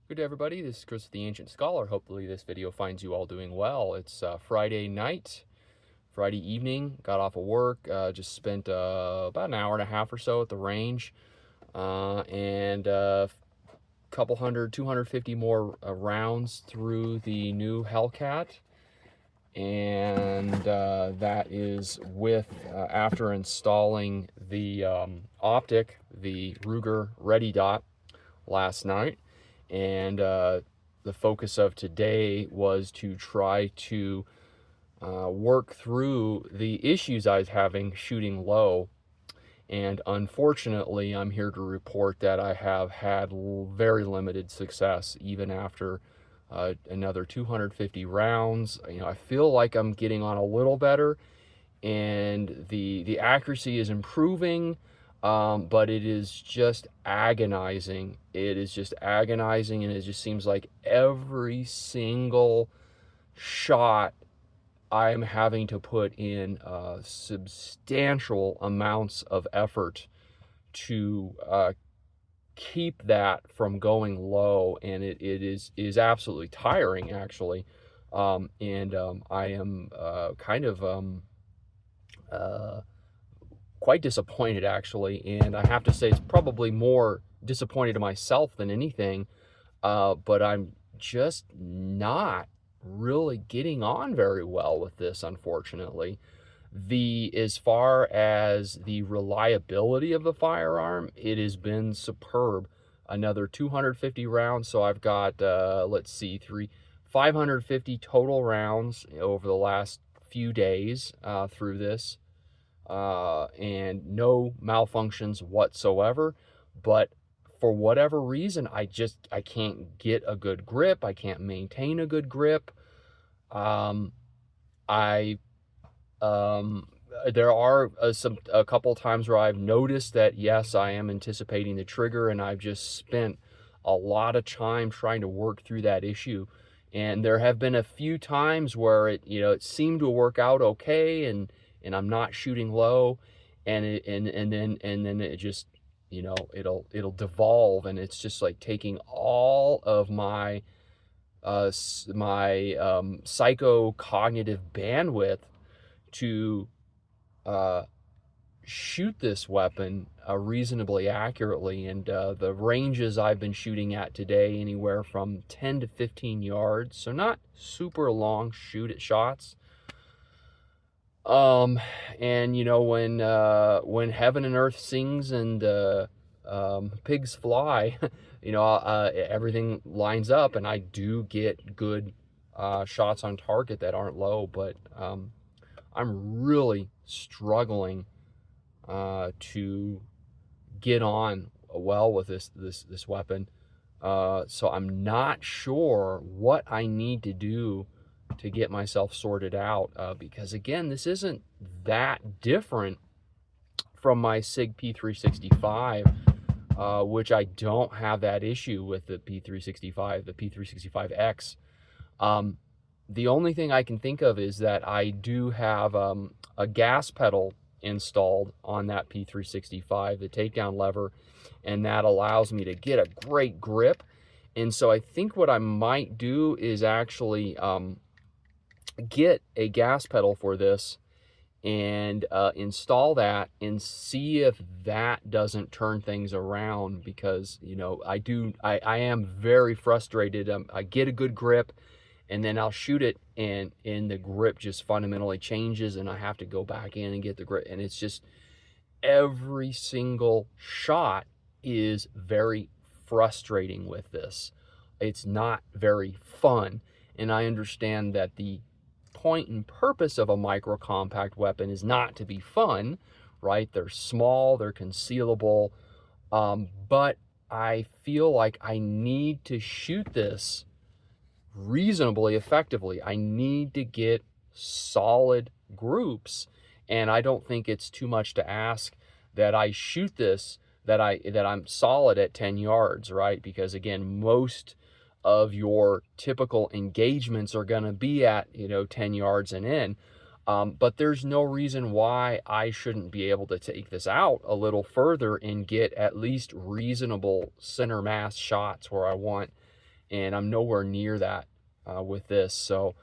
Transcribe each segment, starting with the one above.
Good day, everybody. This is Chris the Ancient Scholar. Hopefully this video finds you all doing well. It's Friday night, Friday evening. Got off of work, just spent about an hour and a half or so at the range, and couple hundred, 250 more rounds through the new Hellcat. And that is with, after installing the optic, the Ruger Ready Dot last night. And the focus of today was to try to work through the issues I was having shooting low. And unfortunately, I'm here to report that I have had very limited success even after another 250 rounds. I feel like I'm getting on a little better, and the accuracy is improving. But it is just agonizing. It is just agonizing, and it just seems like every single shot I'm having to put in substantial amounts of effort to keep that from going low, and it is absolutely tiring, actually. I am kind of quite disappointed, actually, and I have to say it's probably more disappointed in myself than anything, but I'm just not really getting on very well with this, unfortunately. As far as the reliability of the firearm, it has been superb. Another 250 rounds, so I've got, let's see, 550 total rounds over the last few days through this, and no malfunctions whatsoever. But for whatever reason, I can't get a good grip. I can't maintain a good grip. I There are a couple times where I've noticed that, yes, I am anticipating the trigger, and I've just spent a lot of time trying to work through that issue. And there have been a few times where it seemed to work out okay, and I'm not shooting low, and then it just, it'll devolve, and it's just like taking all of my psychocognitive bandwidth to shoot this weapon reasonably accurately. And the ranges I've been shooting at today, anywhere from 10 to 15 yards, so not super long shots. And when heaven and earth sings and pigs fly, everything lines up, and I do get good shots on target that aren't low. But I'm really struggling to get on well with this weapon. So I'm not sure what I need to do to get myself sorted out, because again, this isn't that different from my SIG P365, which I don't have that issue with the P365, the P365X. The only thing I can think of is that I do have a gas pedal installed on that P365, the takedown lever, and that allows me to get a great grip. And so I think what I might do is actually get a gas pedal for this and install that and see if that doesn't turn things around, because I am very frustrated. I get a good grip, and then I'll shoot it, and the grip just fundamentally changes, and I have to go back in and get the grip, and it's just every single shot is very frustrating with this. It's not very fun, and I understand that the point and purpose of a micro compact weapon is not to be fun, right? They're small, they're concealable, but I feel like I need to shoot this reasonably effectively. I need to get solid groups, and I don't think it's too much to ask that I shoot this, that I'm solid at 10 yards, right? Because again, most of your typical engagements are going to be at 10 yards and in, but there's no reason why I shouldn't be able to take this out a little further and get at least reasonable center mass shots where I want and I'm nowhere near that with this. So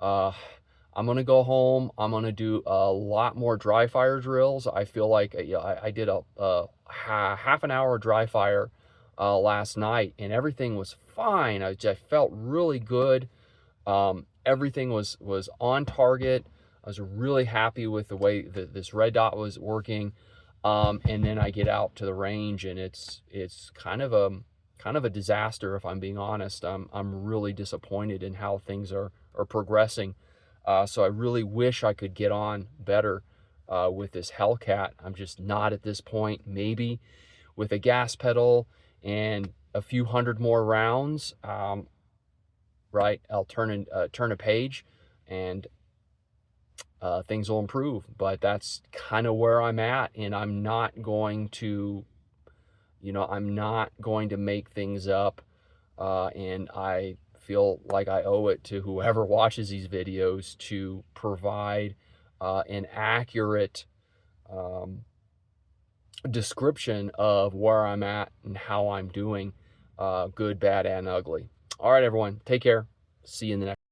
I'm gonna go home. I'm gonna do a lot more dry fire drills. I feel like I did a half an hour dry fire last night, and everything was fine. I felt really good. Everything was on target. I was really happy with the way that this red dot was working. And then I get out to the range, and it's kind of a disaster, if I'm being honest. I'm really disappointed in how things are progressing. So I really wish I could get on better with this Hellcat. I'm just not at this point. Maybe with a gas pedal and a few hundred more rounds, right, I'll turn a page, and things will improve. But that's kind of where I'm at, and I'm not going to, I'm not going to make things up. And I feel like I owe it to whoever watches these videos to provide an accurate description of where I'm at and how I'm doing, good, bad, and ugly. All right, everyone, take care. See you in the next.